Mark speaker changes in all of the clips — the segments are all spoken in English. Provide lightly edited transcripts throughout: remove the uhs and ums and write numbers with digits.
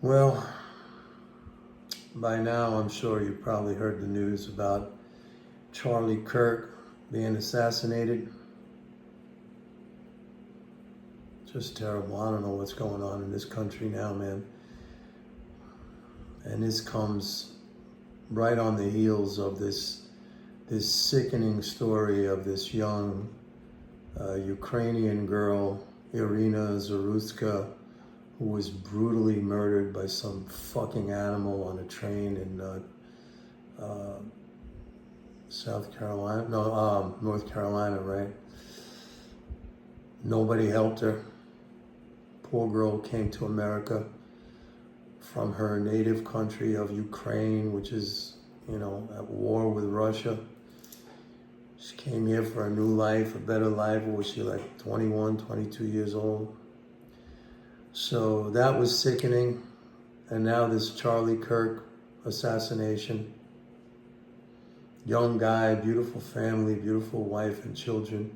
Speaker 1: Well, by now I'm sure you've probably heard the news about Charlie Kirk being assassinated. Just terrible. I don't know what's going on in this country now, man. And this comes right on the heels of this sickening story of this young Ukrainian girl, Irina Zaruska, who was brutally murdered by some fucking animal on a train in North Carolina, right? Nobody helped her. Poor girl came to America from her native country of Ukraine, which is, at war with Russia. She came here for a new life, a better life. Was she like 21, 22 years old? So that was sickening. And now this Charlie Kirk assassination. Young guy, beautiful family, beautiful wife and children.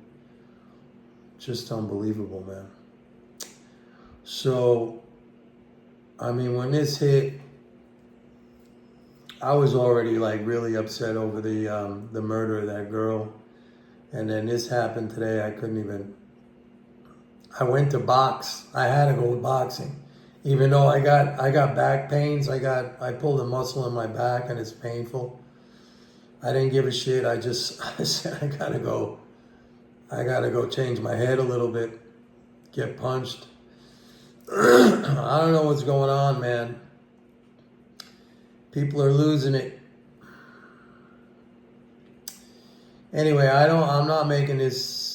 Speaker 1: Just unbelievable, man. So, when this hit, I was already really upset over the murder of that girl. And then this happened today. I went to box. I had to go boxing. Even though I got back pains, I pulled a muscle in my back and it's painful. I didn't give a shit. I said, I gotta go change my head a little bit, get punched. I don't know what's going on, man. People are losing it. Anyway, I'm not making this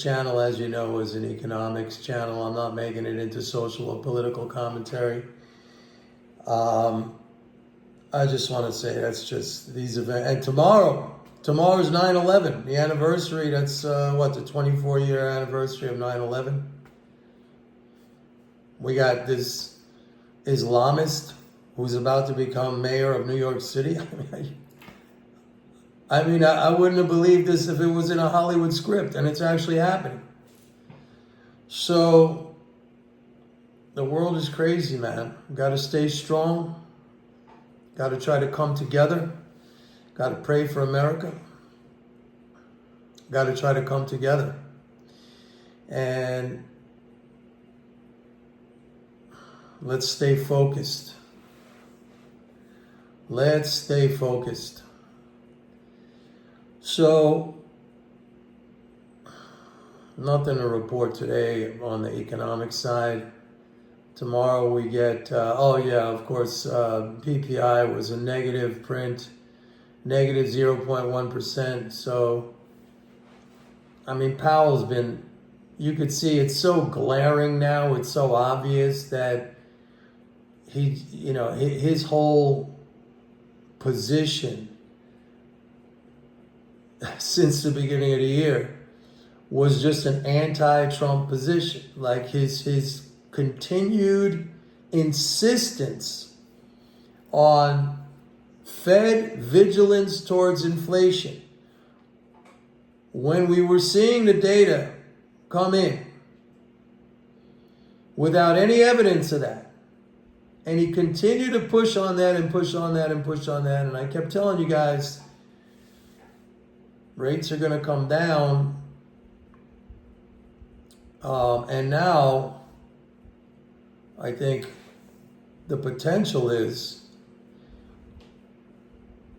Speaker 1: channel, as you know, is an economics channel. I'm not making it into social or political commentary. I just want to say that's just these events. And tomorrow's 9/11, the anniversary. That's the 24-year anniversary of 9/11. We got this Islamist who's about to become mayor of New York City. I wouldn't have believed this if it was in a Hollywood script, and it's actually happening. So, the world is crazy, man. Got to stay strong. Got to try to come together. Got to pray for America. Got to try to come together. And let's stay focused. Let's stay focused. So, nothing to report today on the economic side. Tomorrow we get, of course, PPI was a negative print, negative 0.1%. So, Powell's been, you could see it's so glaring now, it's so obvious that his whole position since the beginning of the year was just an anti-Trump position. Like his continued insistence on Fed vigilance towards inflation. When we were seeing the data come in without any evidence of that, and he continued to push on that and push on that and push on that, and I kept telling you guys, rates are going to come down. And now, I think the potential is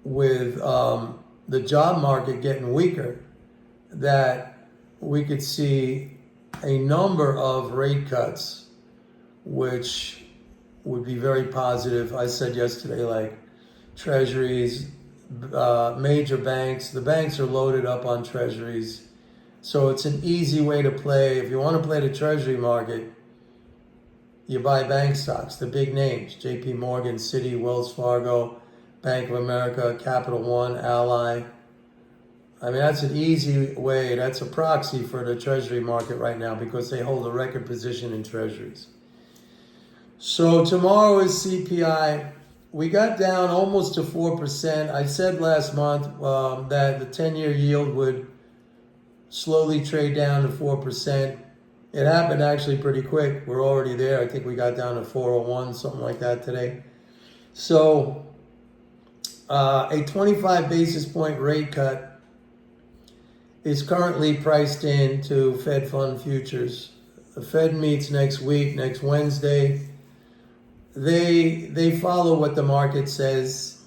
Speaker 1: with the job market getting weaker, that we could see a number of rate cuts, which would be very positive. I said yesterday, treasuries, major banks, the banks are loaded up on treasuries. So it's an easy way to play. If you want to play the treasury market, you buy bank stocks, the big names, JP Morgan, Citi, Wells Fargo, Bank of America, Capital One, Ally. That's an easy way. That's a proxy for the treasury market right now because they hold a record position in treasuries. So tomorrow is CPI. We got down almost to 4%. I said last month that the 10-year yield would slowly trade down to 4%. It happened actually pretty quick. We're already there. I think we got down to 401, something like that today. So a 25 basis point rate cut is currently priced into Fed fund futures. The Fed meets next week, next Wednesday. They follow what the market says.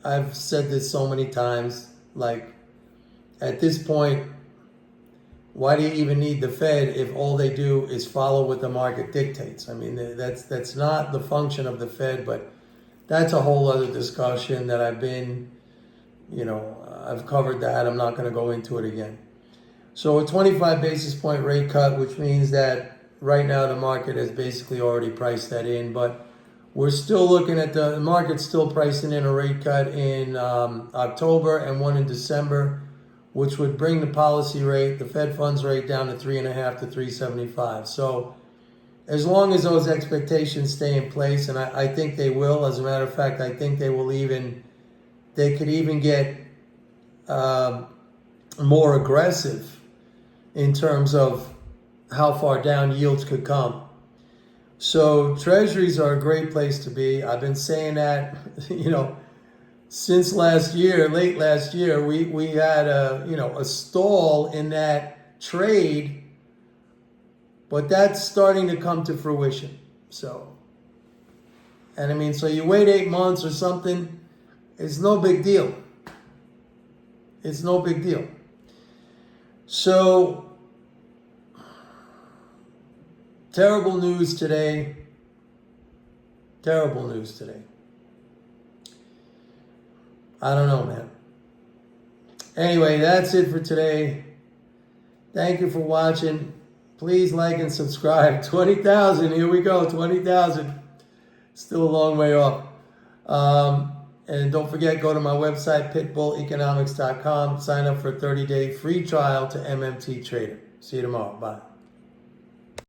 Speaker 1: I've said this so many times. Like, at this point, why do you even need the Fed if all they do is follow what the market dictates? I mean, that's not the function of the Fed, but that's a whole other discussion that I've covered that. I'm not going to go into it again. So a 25 basis point rate cut, which means that right now the market has basically already priced that in, but we're still looking at the market's still pricing in a rate cut in October and one in December, which would bring the policy rate, the Fed funds rate, down to 3.5 to 3.75. So as long as those expectations stay in place, and I think they will, as a matter of fact, I think they could even get more aggressive in terms of how far down yields could come. So treasuries are a great place to be. I've been saying that, since late last year, we had a stall in that trade, but that's starting to come to fruition. So you wait 8 months or something, it's no big deal. It's no big deal. So terrible news today. Terrible news today. I don't know, man. Anyway, that's it for today. Thank you for watching. Please like and subscribe. 20,000. Here we go. 20,000. Still a long way off. And don't forget, go to my website, pitbulleconomics.com. Sign up for a 30-day free trial to MMT Trader. See you tomorrow. Bye.